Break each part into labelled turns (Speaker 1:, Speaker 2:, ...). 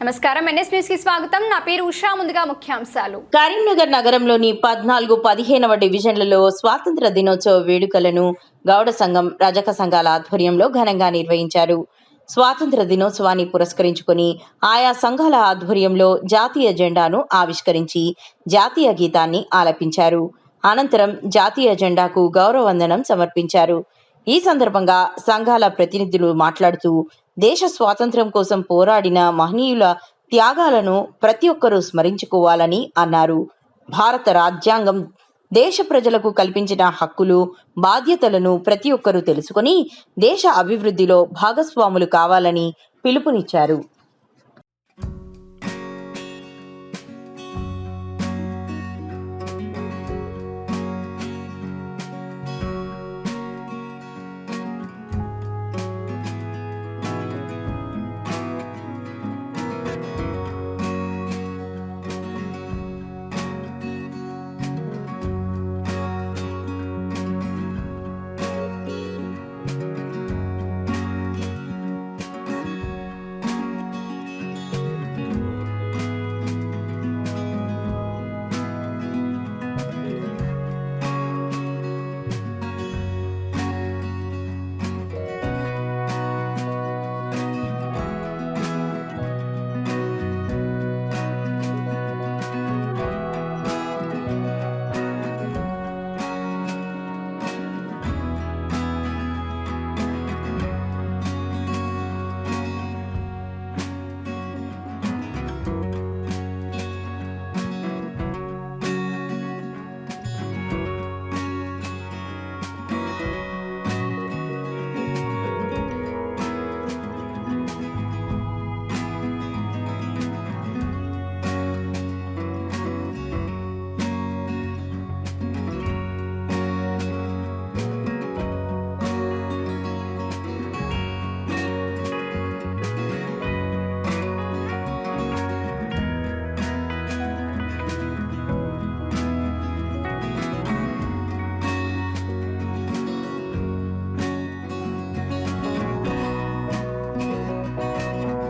Speaker 1: నమస్కారం NS news కి స్వాగతం. నా పేరు ఉషా. ముందుగా ముఖ్యాంశాలు.
Speaker 2: కరీంనగర్ నగరంలోని 14, 15వ డివిజన్లలో స్వాతంత్ర దినోత్సవ వేడుకలను గౌడ సంఘం, రజక సంఘాల ఆధ్వర్యంలో ఘనంగా నిర్వహించారు. స్వాతంత్ర దినోత్సవాన్ని పురస్కరించుకొని ఆయా సంఘాల ఆధ్వర్యంలో జాతీయ జెండాను ఆవిష్కరించి జాతీయ గీతాన్ని ఆలపించారు. అనంతరం జాతీయ జెండాకు గౌరవవందనం సమర్పించారు. ఈ సందర్భంగా సంఘాల ప్రతినిధులు మాట్లాడుతూ దేశ స్వాతంత్ర్యం కోసం పోరాడిన మహనీయుల త్యాగాలను ప్రతి ఒక్కరూ స్మరించుకోవాలని అన్నారు. భారత రాజ్యాంగం దేశ ప్రజలకు కల్పించిన హక్కులు, బాధ్యతలను ప్రతి ఒక్కరూ తెలుసుకొని దేశ అభివృద్ధిలో భాగస్వాములు కావాలని పిలుపునిచ్చారు.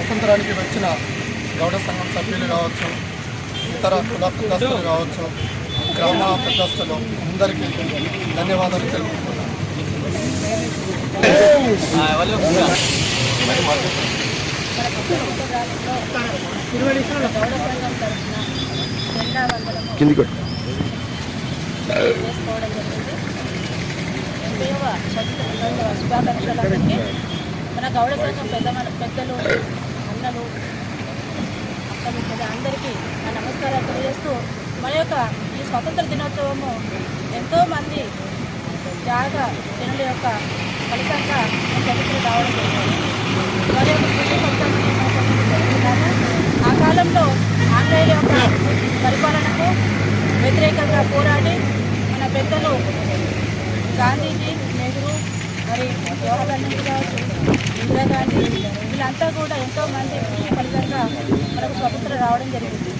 Speaker 3: స్వాతంత్రానికి వచ్చిన గౌడ సంఘం సభ్యులు కావచ్చు, ఇతర కుల పెద్దస్తులు కావచ్చు, గ్రామ పెద్దస్తులు అందరికీ ధన్యవాదాలు తెలుపుతున్నాను.
Speaker 4: మన గౌడ సంఘం పెద్దలు, అన్నలు, అక్కలు అందరికీ నా నమస్కారాలు తెలియజేస్తూ, మన యొక్క ఈ స్వతంత్ర దినోత్సవము ఎంతోమంది జనుల యొక్క ఫలితంగా చరిత్ర రావడం జరిగింది. వారి యొక్క కృషి ఫలితంగా ఆ కాలంలో ఆంగ్లేయుల యొక్క పరిపాలనకు వ్యతిరేకంగా పోరాడి మన పెద్దలు గాంధీజీ, నెహ్రూ, మరి జవహర్లాల్ నెహ్రూ కావచ్చు, ఇందిరాగాంధీ, వీళ్ళంతా కూడా ఎంతోమంది కృషి ఫలితంగా మనకు స్వతంత్రం రావడం జరిగింది.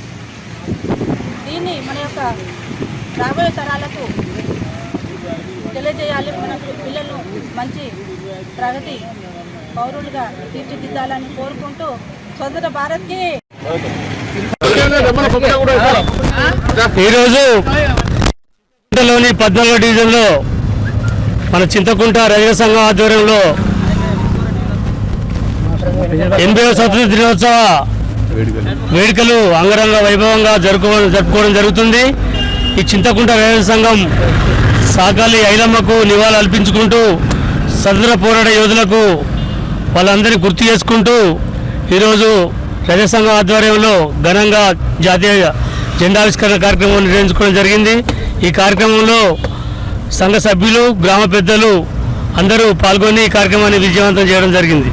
Speaker 4: దీన్ని మన యొక్క రాబోయే తరాలకు తెలియజేయాలి. మన పిల్లలు మంచి ప్రగతి పౌరులుగా తీర్చిదిద్దాలని కోరుకుంటూ స్వతంత్ర భారత్కి
Speaker 5: ఈరోజు లోని 14వ డివిజన్లో మన చింతకుంట రజక సంఘం ఆధ్వర్యంలో 80వ స్వాతంత్ర దినోత్సవ వేడుకలు అంగరంగ వైభవంగా జరుపుకోవడం జరుగుతుంది. ఈ చింతకుంట రజక సంఘం సాకాలి ఐలమ్మకు నివాళులు అర్పించుకుంటూ స్వతంత్ర పోరాట యోధులకు వాళ్ళందరినీ గుర్తు చేసుకుంటూ ఈరోజు రజక సంఘం ఆధ్వర్యంలో ఘనంగా జాతీయ జెండావిష్కరణ కార్యక్రమం నిర్వహించుకోవడం జరిగింది. ఈ కార్యక్రమంలో సంఘ సభ్యులు, గ్రామ పెద్దలు అందరూ పాల్గొని ఈ కార్యక్రమాన్ని విజయవంతం చేయడం జరిగింది.